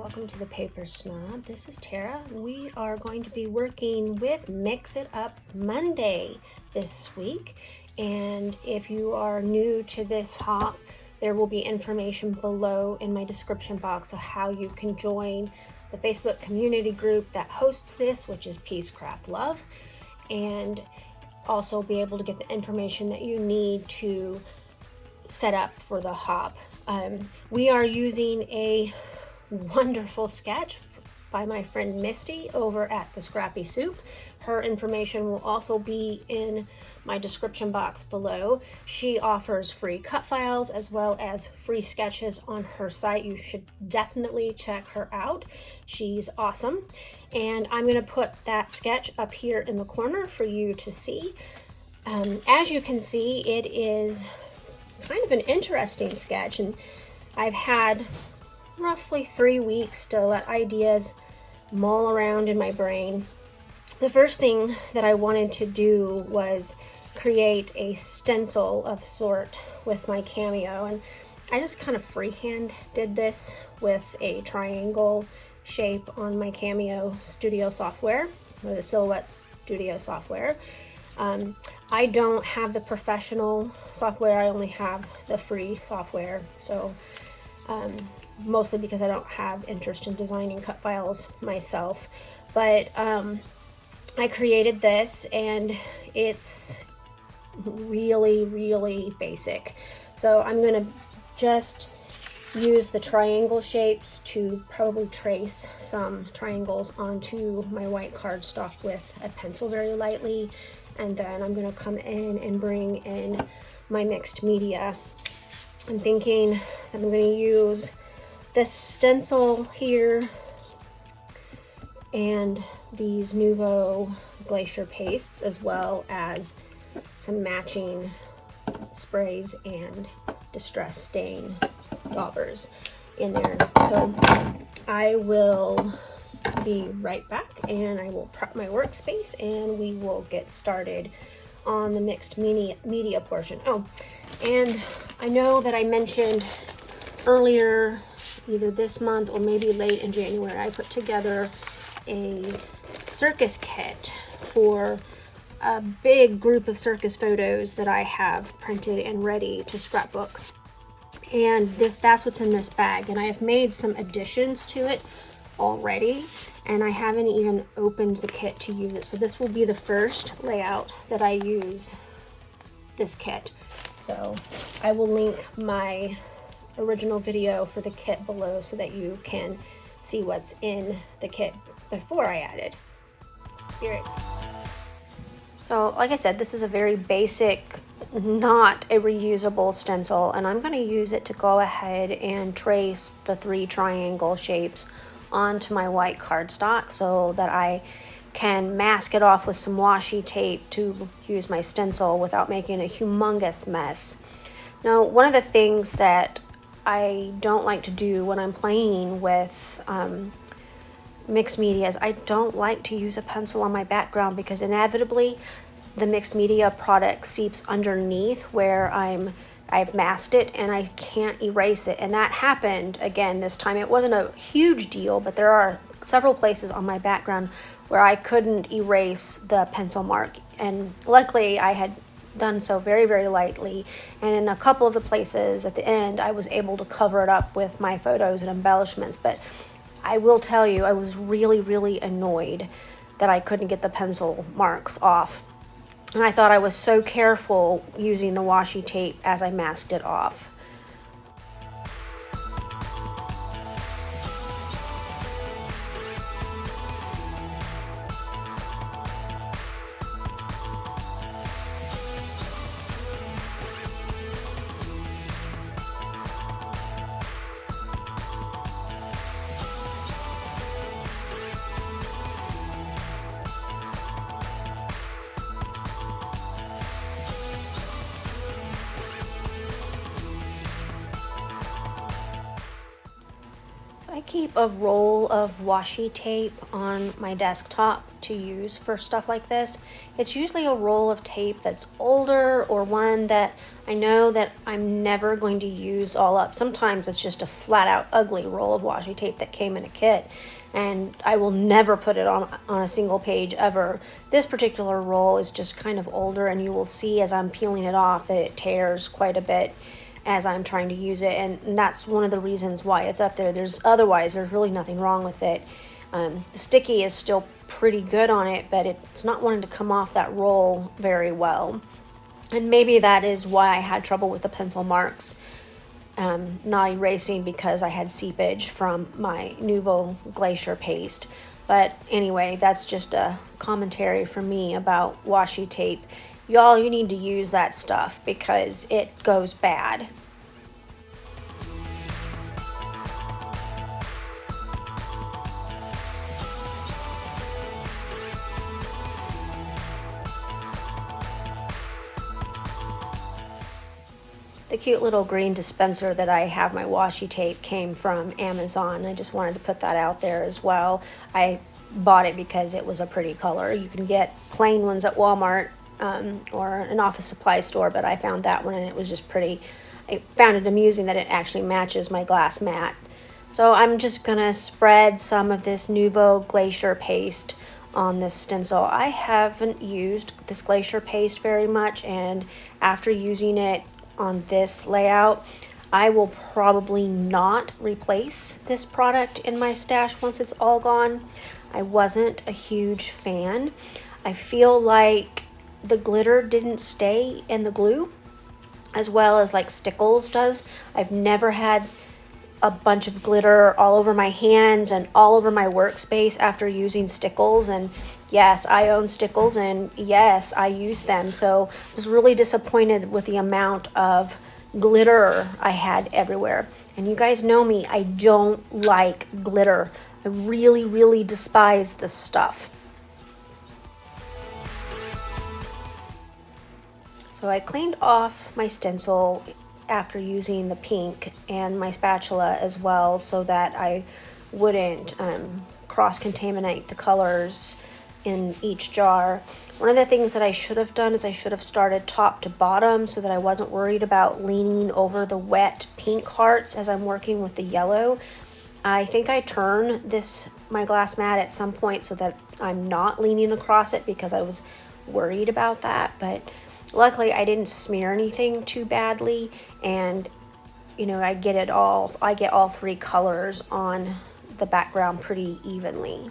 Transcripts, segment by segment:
welcome to the Paper Snob. This is Tara. We are going to be working with Mix It Up Monday this week. And if you are new to this hop, there will be information below in my description box of how you can join the Facebook community group that hosts this, which is Peace, Craft, Love, and also be able to get the information that you need to set up for the hop. We are using a wonderful sketch by my friend Misty over at the Scrappy Soup. Her information will also be in my description box below. She offers free cut files as well as free sketches on her site. You should definitely check her out. She's awesome. And I'm going to put that sketch up here in the corner for you to see. As you can see, it is kind of an interesting sketch, and I've had roughly 3 weeks to let ideas mull around in my brain. The first thing that I wanted to do was create a stencil of sort with my Cameo, and I just kind of freehand did this with a triangle shape on my Cameo Studio software, or the Silhouette Studio software. I don't have the professional software, I only have the free software, so mostly because I don't have interest in designing cut files myself. But I created this, and it's really basic. So I'm gonna just use the triangle shapes to probably trace some triangles onto my white cardstock with a pencil very lightly. And then I'm gonna come in and bring in my mixed media. I'm thinking that I'm gonna use this stencil here and these Nouveau Glacier pastes, as well as some matching sprays and Distress Stain daubers in there. So I will be right back, and I will prep my workspace and we will get started on the mixed media portion. Oh, and I know that I mentioned earlier, either this month or maybe late in January, I put together a circus kit for a big group of circus photos that I have printed and ready to scrapbook. And that's what's in this bag, and I have made some additions to it already, and I haven't even opened the kit to use it. So this will be the first layout that I use this kit. So I will link my original video for the kit below so that you can see what's in the kit before I added. Be right back. So like I said, this is a very basic, not a reusable stencil, and I'm going to use it to go ahead and trace the 3 triangle shapes onto my white cardstock so that I can mask it off with some washi tape to use my stencil without making a humongous mess. Now, one of the things that I don't like to do when I'm playing with mixed media is I don't like to use a pencil on my background, because inevitably the mixed media product seeps underneath where I've masked it and I can't erase it. And that happened again this time. It wasn't a huge deal, but there are several places on my background where I couldn't erase the pencil mark. And luckily I had done so very lightly, and in a couple of the places at the end I was able to cover it up with my photos and embellishments. But I will tell you, I was really annoyed that I couldn't get the pencil marks off, and I thought I was so careful using the washi tape as I masked it off. I keep a roll of washi tape on my desktop to use for stuff like this. It's usually a roll of tape that's older or one that I know that I'm never going to use all up. Sometimes it's just a flat out ugly roll of washi tape that came in a kit and I will never put it on a single page ever. This particular roll is just kind of older, and you will see as I'm peeling it off that it tears quite a bit as I'm trying to use it, and that's one of the reasons why it's up there. Otherwise there's really nothing wrong with it. The sticky is still pretty good on it, but it's not wanting to come off that roll very well, and maybe that is why I had trouble with the pencil marks not erasing, because I had seepage from my Nuvo Glacier paste. But anyway, that's just a commentary from me about washi tape. Y'all, you need to use that stuff because it goes bad. The cute little green dispenser that I have my washi tape came from Amazon. I just wanted to put that out there as well. I bought it because it was a pretty color. You can get plain ones at Walmart or an office supply store, but I found that one and it was just pretty. I found it amusing that it actually matches my glass mat. So I'm just gonna spread some of this Nuvo Glacier paste on this stencil. I haven't used this Glacier paste very much, and after using it on this layout, I will probably not replace this product in my stash once it's all gone. I wasn't a huge fan. I feel like the glitter didn't stay in the glue as well as like Stickles does. I've never had a bunch of glitter all over my hands and all over my workspace after using Stickles, and yes, I own Stickles, and yes, I use them. So I was really disappointed with the amount of glitter I had everywhere. And you guys know me, I don't like glitter. I really, really despise this stuff. So I cleaned off my stencil after using the pink and my spatula as well, so that I wouldn't cross-contaminate the colors in each jar. One of the things that I should have done is I should have started top to bottom so that I wasn't worried about leaning over the wet pink hearts as I'm working with the yellow. I think I turn my glass mat at some point so that I'm not leaning across it because I was worried about that, but luckily I didn't smear anything too badly, and you know, I get all three colors on the background pretty evenly.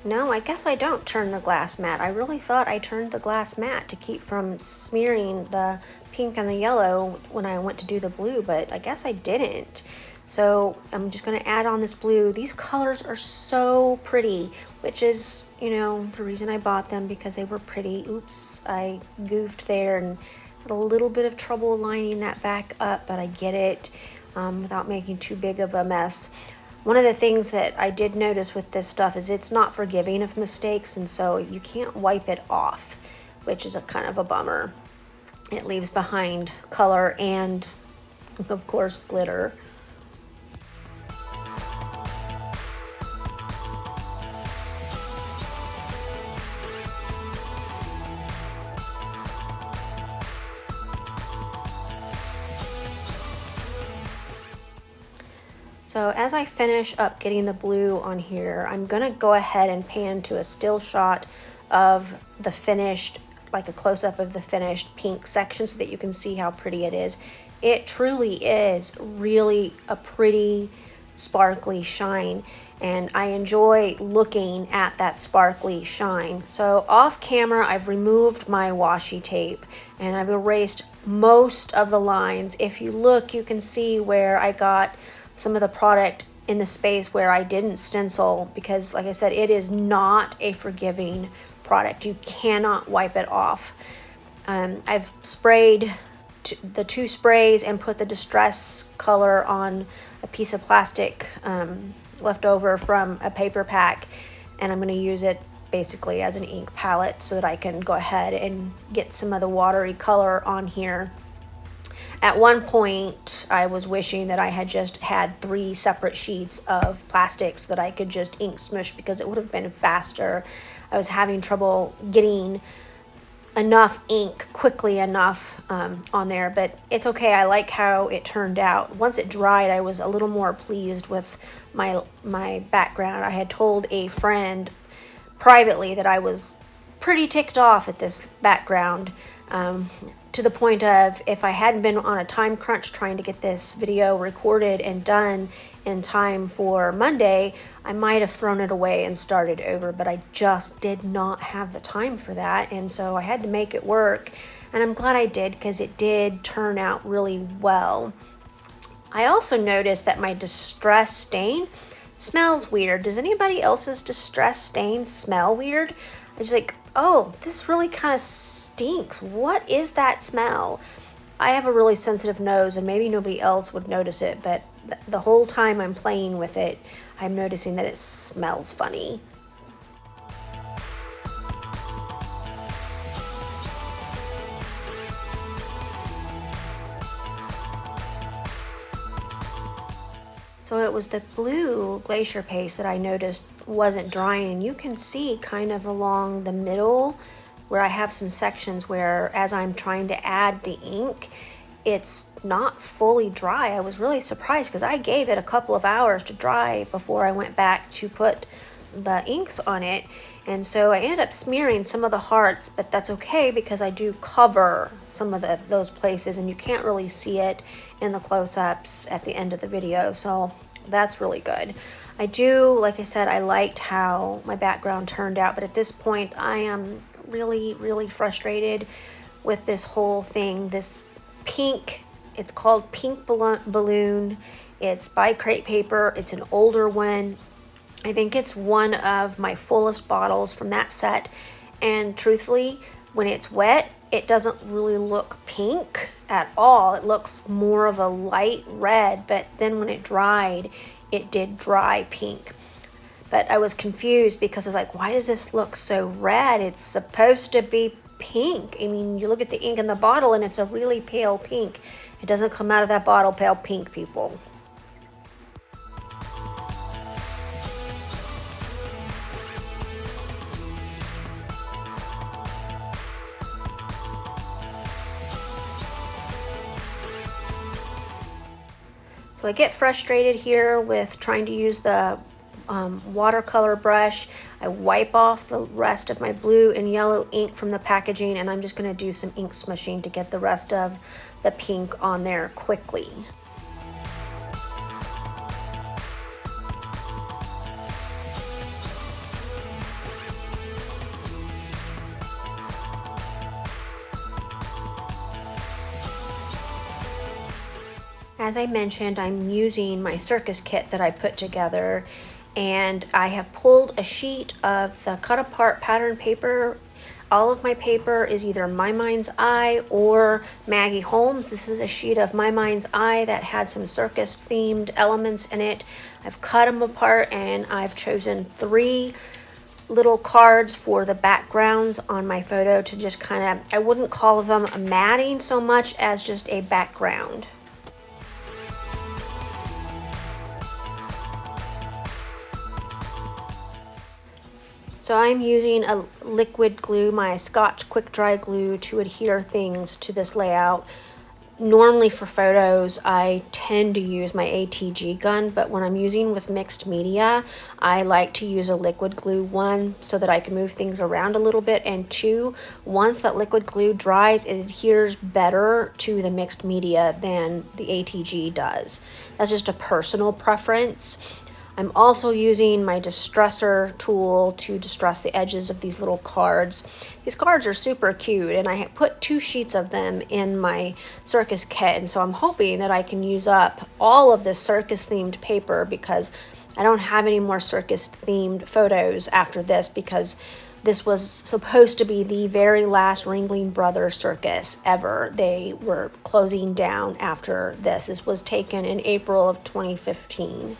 No, I guess I don't turn the glass mat. I really thought I turned the glass mat to keep from smearing the pink and the yellow when I went to do the blue, but I guess I didn't. So I'm just going to add on this blue. These colors are so pretty, which is, you know, the reason I bought them, because they were pretty. Oops, I goofed there and had a little bit of trouble lining that back up, but I get it without making too big of a mess. One of the things that I did notice with this stuff is it's not forgiving of mistakes, and so you can't wipe it off, which is a kind of a bummer. It leaves behind color and, of course, glitter. So as I finish up getting the blue on here, I'm gonna go ahead and pan to a still shot of the finished, like a close-up of the finished pink section so that you can see how pretty it is. It truly is really a pretty sparkly shine, and I enjoy looking at that sparkly shine. So off camera, I've removed my washi tape and I've erased most of the lines. If you look, you can see where I got some of the product in the space where I didn't stencil, because like I said, it is not a forgiving product. You cannot wipe it off. I've sprayed the 2 sprays and put the distress color on a piece of plastic left over from a paper pack, and I'm going to use it basically as an ink palette so that I can go ahead and get some of the watery color on here. At one point, I was wishing that I had just had 3 separate sheets of plastic so that I could just ink smush, because it would have been faster. I was having trouble getting enough ink quickly enough on there, but it's okay. I like how it turned out. Once it dried, I was a little more pleased with my background. I had told a friend privately that I was pretty ticked off at this background, to the point of, if I hadn't been on a time crunch trying to get this video recorded and done in time for Monday, I might have thrown it away and started over, but I just did not have the time for that, and so I had to make it work, and I'm glad I did, because it did turn out really well. I also noticed that my distress stain smells weird. Does anybody else's distress stain smell weird? I was like, oh, this really kind of stinks. What is that smell? I have a really sensitive nose, and maybe nobody else would notice it, but the whole time I'm playing with it, I'm noticing that it smells funny. So it was the blue glacier paste that I noticed wasn't drying, and you can see kind of along the middle where I have some sections where, as I'm trying to add the ink, it's not fully dry. I was really surprised, because I gave it a couple of hours to dry before I went back to put the inks on it, and so I ended up smearing some of the hearts, but that's okay because I do cover some of those places, and you can't really see it in the close-ups at the end of the video, so that's really good. I do, like I said, I liked how my background turned out, but at this point I am really frustrated with this whole thing. This pink, it's called Pink Balloon. It's by Crate Paper. It's an older one. I think it's one of my fullest bottles from that set, and truthfully, when it's wet, it doesn't really look pink at all. It looks more of a light red, but then when it dried, it did dry pink. But I was confused because I was like, why does this look so red? It's supposed to be pink. I mean, you look at the ink in the bottle and it's a really pale pink. It doesn't come out of that bottle pale pink, people. So I get frustrated here with trying to use the watercolor brush. I wipe off the rest of my blue and yellow ink from the packaging, and I'm just going to do some ink smushing to get the rest of the pink on there quickly. As I mentioned, I'm using my Circus kit that I put together, and I have pulled a sheet of the cut apart pattern paper. All of my paper is either My Mind's Eye or Maggie Holmes. This is a sheet of My Mind's Eye that had some circus themed elements in it. I've cut them apart, and I've chosen 3 little cards for the backgrounds on my photo to just kind of, I wouldn't call them a matting so much as just a background. So I'm using a liquid glue, my Scotch quick dry glue, to adhere things to this layout. Normally for photos, I tend to use my ATG gun, but when I'm using with mixed media, I like to use a liquid glue, one, so that I can move things around a little bit, and two, once that liquid glue dries, it adheres better to the mixed media than the ATG does. That's just a personal preference. I'm also using my distressor tool to distress the edges of these little cards. These cards are super cute, and I put 2 sheets of them in my circus kit, and so I'm hoping that I can use up all of this circus themed paper, because I don't have any more circus themed photos after this, because this was supposed to be the very last Ringling Brothers circus ever. They were closing down after this. This was taken in April of 2015.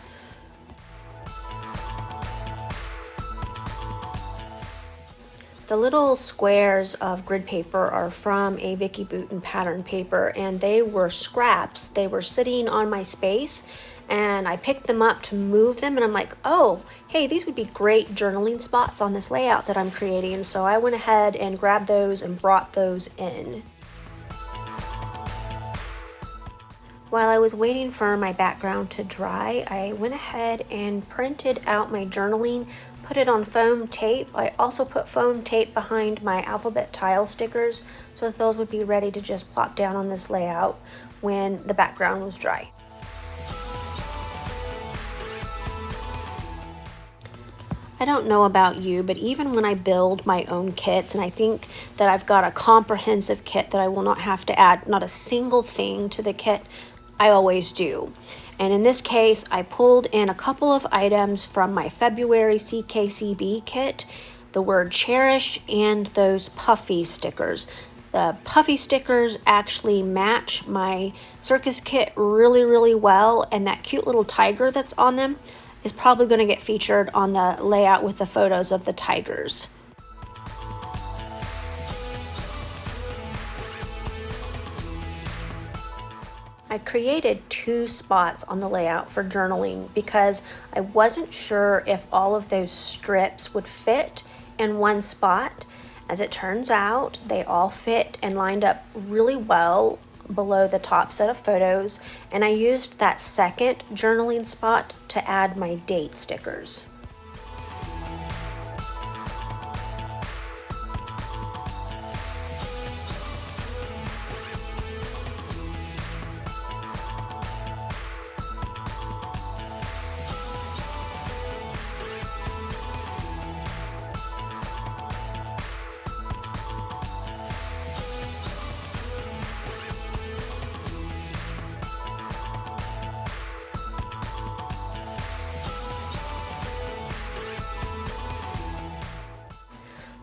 The little squares of grid paper are from a Vicky Bouton pattern paper, and they were scraps. They were sitting on my space, and I picked them up to move them, and I'm like, oh, hey, these would be great journaling spots on this layout that I'm creating. So I went ahead and grabbed those and brought those in. While I was waiting for my background to dry, I went ahead and printed out my journaling, put it on foam tape. I also put foam tape behind my alphabet tile stickers so that those would be ready to just plop down on this layout when the background was dry. I don't know about you, but even when I build my own kits and I think that I've got a comprehensive kit that I will not have to add not a single thing to the kit, I always do. And in this case, I pulled in a couple of items from my February CKCB kit, the word cherish and those puffy stickers. The puffy stickers actually match my circus kit really, really well, and that cute little tiger that's on them is probably going to get featured on the layout with the photos of the tigers. I created 2 spots on the layout for journaling because I wasn't sure if all of those strips would fit in one spot. As it turns out, they all fit and lined up really well below the top set of photos, and I used that second journaling spot to add my date stickers.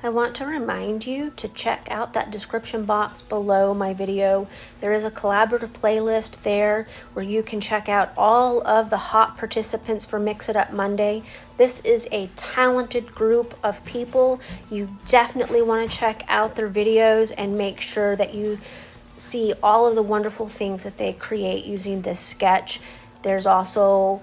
I want to remind you to check out that description box below my video. There is a collaborative playlist there where you can check out all of the hot participants for Mix It Up Monday. This is a talented group of people. You definitely want to check out their videos and make sure that you see all of the wonderful things that they create using this sketch. There's also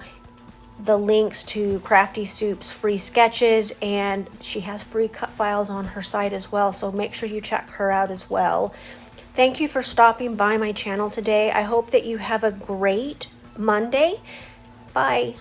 the links to Crafty Soup's free sketches, and she has free cut files on her site as well, so make sure you check her out as well. Thank you for stopping by my channel today. I hope that you have a great Monday. Bye.